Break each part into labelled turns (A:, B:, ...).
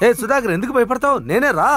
A: ఏ సుధాకర్ ఎందుకు భయపడతావు? నేనే రా.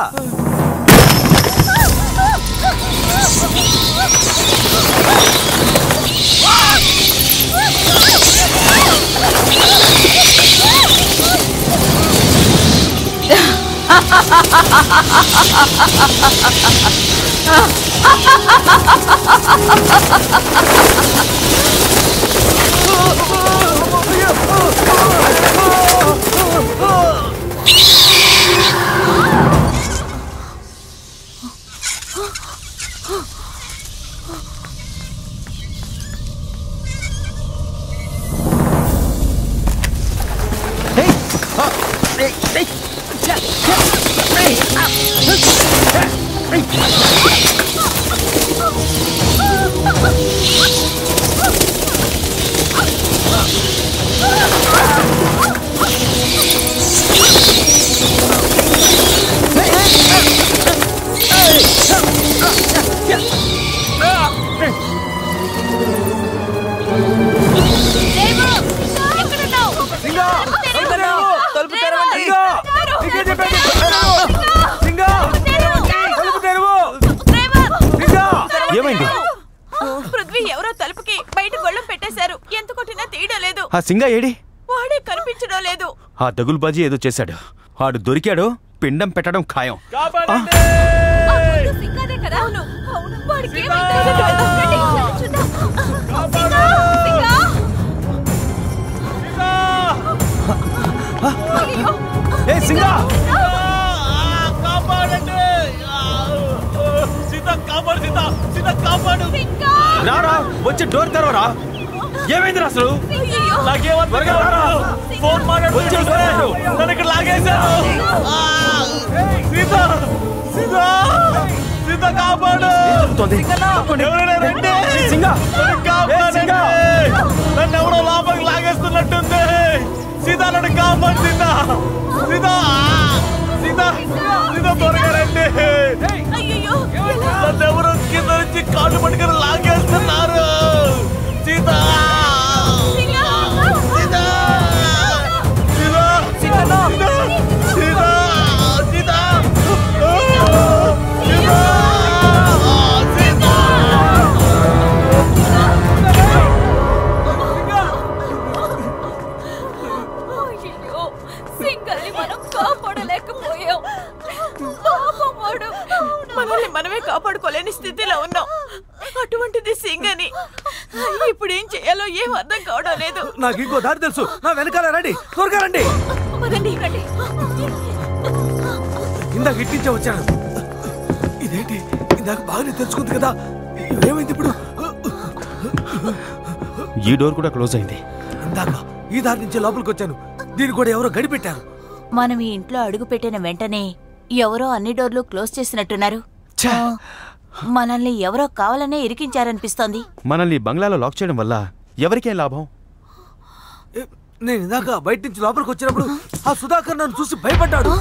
B: ఆ సింగా ఏడి?
C: వాడే కనిపించడం లేదు.
B: ఆ దగులుబాజీ ఏదో చేశాడు. ఆడు దొరికాడు, పిండం పెట్టడం ఖాయం. రారా, వచ్చి డోర్ తెరవరా. ఏమైంది అసలు? ఫోన్ మాట్లాడు, నన్ను ఇక్కడ లాగేశారు. సీత కాపాడు, నన్ను ఎవరో లోపలికి లాగేస్తున్నట్టుంది. సీత నన్ను కాపాడు. సీత సీత సీత సీత త్వరగా రండి. నన్ను ఎవరో కింద నుంచి కాళ్ళు పట్టుకుని లాగేస్తున్నారు. సీత
C: మనల్ని మనమే కాపాడుకోలేని స్థితిలో ఉన్నాం. అటువంటిది సింగని ఇప్పుడు ఏం చేయాలో ఏం అర్థం కావడం లేదు.
A: నాకు ఇంకో దారి తెలుసు. నా వెనకాల రండి, త్వరగా రండి. ఇందాక ఇట్టించే వచ్చాను. ఇదేంటి, ఇందాక బాగానే తెలుసుకుంది కదా, ఏమైంది ఇప్పుడు?
B: ఈ డోర్ కూడా క్లోజ్ అయింది.
A: ఇందాక ఈ దారి నుంచి లోపలికి వచ్చాను. దీన్ని కూడా ఎవరో గడిపెట్టారు.
D: మనం ఈ ఇంట్లో అడుగు పెట్టిన వెంటనే ఎవరో అన్ని డోర్లు క్లోజ్ చేసినట్టున్నారు. మనల్ని ఎవరో కావాలనే ఇరికించారనిపిస్తోంది.
B: మనల్ని బంగ్లాలో లాక్ చేయడం వల్ల ఎవరికేం లాభం?
A: నేను ఇందాక బయట నుంచి లోపలికి వచ్చినప్పుడు ఆ సుధాకర్ నన్ను చూసి భయపడ్డాడు.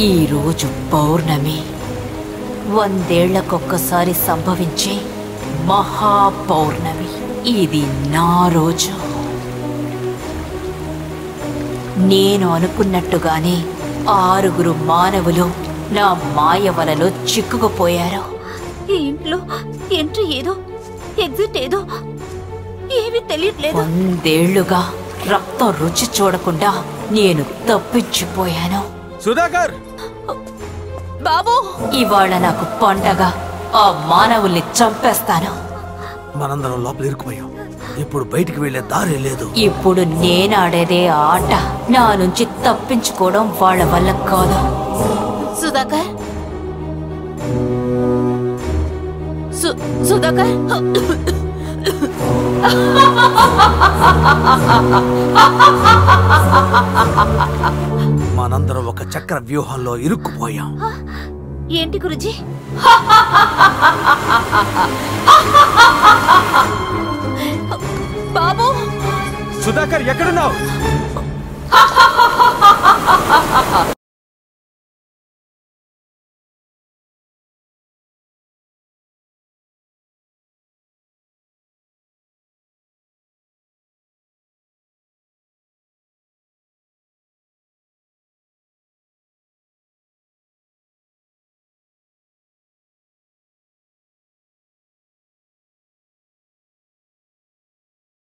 D: ఈ రోజు పౌర్ణమి, 100 ఏళ్లకొక్కసారి సంభవించే మహాపౌర్ణమి. ఇది నా రోజు. నేను అనుకున్నట్టుగానే 6 మానవులు నా మాయ వలలో చిక్కుకుపోయారు.
E: ఈ ఇంట్లో ఎంట్రీ ఏదో, ఎగ్జిట్ ఏదో ఏమీ తెలియట్లేదు.
D: 100 ఏళ్లుగా రక్తం రుచి చూడకుండా నేను తప్పించిపోయాను.
B: సుధాకర్
D: బాబు, ఇవాళ నాకు పండగ. ఆ మానవుల్ని చంపేస్తాను.
A: మనందరం లోపల ఇరుక్కుపోయాం. ఇప్పుడు బయటికి వెళ్లే దారి లేదు.
D: ఇప్పుడు నేనాడేదే ఆట. నా నుంచి తప్పించుకోవడం వాళ్ళ వల్ల కాదు.
E: సుధాకర్, సుధాకర్,
A: మనందరం ఒక చక్ర వ్యూహంలో ఇరుక్కుపోయాం.
E: ఏంటి గురుజీ? బాబు,
B: సుధాకర్ ఎక్కడున్నావు?